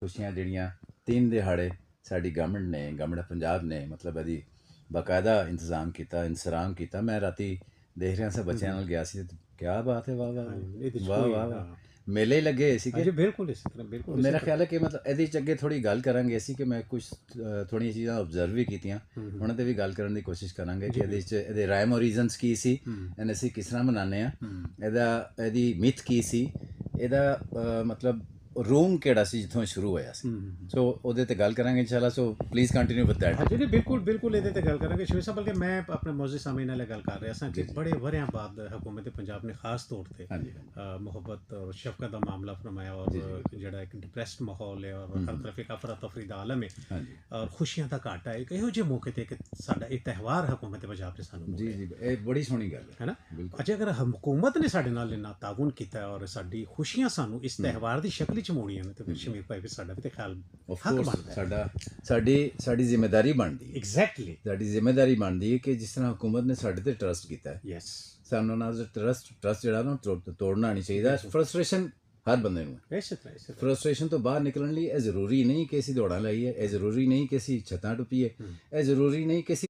ਖੁਸ਼ੀਆਂ ਜਿਹੜੀਆਂ 3 ਦਿਹਾੜੇ ਸਾਡੀ ਗਵਰਨਮੈਂਟ ਪੰਜਾਬ ਨੇ ਮਤਲਬ ਇਹਦੀ ਬਾਕਾਇਦਾ ਇੰਤਜ਼ਾਮ ਕੀਤਾ, ਇੰਤਜ਼ਾਮ ਕੀਤਾ। ਮੈਂ ਰਾਤੀ ਦੇਖ ਰਿਹਾ ਸੀ ਬੱਚਿਆਂ ਨਾਲ ਗਿਆ ਸੀ, ਕਿਆ ਬਾਤ ਹੈ, ਵਾਹ ਵਾਹ ਵਾਹ ਵਾਹ ਵਾਹ, ਮੇਲੇ ਹੀ ਲੱਗੇ ਹੋਏ ਸੀ ਕਿ ਬਿਲਕੁਲ ਇਸੇ ਤਰ੍ਹਾਂ, ਬਿਲਕੁਲ ਮੇਰਾ ਖਿਆਲ ਹੈ ਕਿ ਮਤਲਬ ਇਹਦੇ 'ਚ ਅੱਗੇ ਥੋੜ੍ਹੀ ਗੱਲ ਕਰਾਂਗੇ ਅਸੀਂ ਕਿ ਮੈਂ ਕੁਝ ਥੋੜ੍ਹੀਆਂ ਚੀਜ਼ਾਂ ਓਬਜ਼ਰਵ ਵੀ ਕੀਤੀਆਂ, ਉਹਨਾਂ 'ਤੇ ਵੀ ਗੱਲ ਕਰਨ ਦੀ ਕੋਸ਼ਿਸ਼ ਕਰਾਂਗੇ ਕਿ ਇਹਦੇ 'ਚ ਇਹਦੇ ਰਾਇਮ ਔਰ ਰੀਜ਼ਨਸ ਕੀ ਸੀ ਐਂਡ ਅਸੀਂ ਕਿਸ ਤਰ੍ਹਾਂ ਮਨਾਉਂਦੇ ਹਾਂ, ਇਹਦੀ ਮਿਥ ਕੀ ਸੀ, ਇਹਦਾ ਮਤਲਬ ਰੂਮ ਕਿਹੜਾ ਸੀ ਜਿੱਥੋਂ ਸ਼ੁਰੂ ਹੋਇਆ ਸੀ। ਸੋ ਉਹਦੇ 'ਤੇ ਗੱਲ ਕਰਾਂਗੇ ਇਨਸ਼ਾਅੱਲਾ। So please continue with that. ਜੀ ਬਿਲਕੁਲ ਬਿਲਕੁਲ ਇਹਦੇ 'ਤੇ ਗੱਲ ਕਰਾਂਗੇ ਸ਼ਿਵ ਸਾਹਿਬ। ਬਲਕਿ ਮੈਂ ਆਪਣੇ ਮੌਜੂਦ ਸਾਹਮਣੇ ਨਾਲ ਗੱਲ ਕਰ ਰਿਹਾ ਸਾਂ ਕਿ ਬੜੇ ਵਰਿਆਂ ਬਾਅਦ ਹਕੂਮਤ ਪੰਜਾਬ ਨੇ ਖਾਸ ਤੌਰ 'ਤੇ ਮੁਹੱਬਤ ਔਰ ਸ਼ਫਕਤ ਦਾ ਮਾਮਲਾ ਫਰਮਾਇਆ, ਔਰ ਜਿਹੜਾ ਇੱਕ ਡਿਪਰੈਸਡ ਮਾਹੌਲ ਹੈ ਔਰ ਹਰ ਤਰਫ ਇੱਕ ਅਫਰਾ ਤਫਰੀ ਦਾ ਆਲਮ ਹੈ ਔਰ ਖੁਸ਼ੀਆਂ ਦਾ ਘਾਟਾ ਹੈ, ਇੱਕ ਇਹੋ ਜਿਹੇ ਮੌਕੇ 'ਤੇ ਕਿ ਸਾਡਾ ਇਹ ਤਿਉਹਾਰ ਹਕੂਮਤ ਪੰਜਾਬ ਨੇ ਸਾਨੂੰ ਜੀ ਜੀ ਇਹ ਬੜੀ ਸੋਹਣੀ ਗੱਲ ਹੈ ਨਾ। ਅੱਛਾ, ਅਗਰ ਹਕੂਮਤ ਨੇ ਸਾਡੇ ਨਾਲ ਇੰਨਾ ਤਾਉਨ ਕੀਤਾ ਔਰ ਸਾਡੀ ਖੁਸ਼ੀਆਂ ਸਾਨੂੰ ਇਸ ਤਿਉਹਾਰ ਦੀ ਸ਼ਕਲ 'ਚ ਮੋੜੀਆਂ ਨੇ, ਤੇ ਫਿਰ ਸ਼ਮੀਰ ਭਾਈ ਫਿਰ ਸਾਡਾ ਵੀ ਤੇ ਖਿਆਲ ਸਾਡੀ ਜ਼ਿੰਮੇਵਾਰੀ ਬਣਦੀ ਹੈ। ਐਗਜ਼ੈਕਟਲੀ ਸਾਡੀ ਜ਼ਿੰਮੇਵਾਰੀ ਬਣਦੀ ਹੈ ਕਿ ਜਿਸ ਤਰ੍ਹਾਂ ਹਕੂਮਤ ਨੇ ਸਾਡੇ ਤੇ ਟਰਸਟ ਕੀਤਾ ਹੈ, ਯੈਸ, ਸਾਨੂੰ ਨਾਲ ਟਰਸਟ ਜਿਹੜਾ ਨਾ ਤੋੜਨਾ ਨਹੀਂ ਚਾਹੀਦਾ। ਫਰਸਟ੍ਰੇਸ਼ਨ ਹਰ ਬੰਦੇ ਨੂੰ ਹੈ। ਫਰਸਟ੍ਰੇਸ਼ਨ ਤੋਂ ਬਾਹਰ ਨਿਕਲਣ ਲਈ ਇਹ ਜ਼ਰੂਰੀ ਨਹੀਂ ਕਿ ਅਸੀਂ ਦੌੜਾਂ ਲਾਈਏ, ਇਹ ਜ਼ਰੂਰੀ ਨਹੀਂ ਕਿ ਅਸੀਂ ਛੱਤਾਂ ਟੁੱਪੀਏ, ਇਹ ਜ਼ਰੂਰੀ ਨਹੀਂ ਕਿ ਅਸੀਂ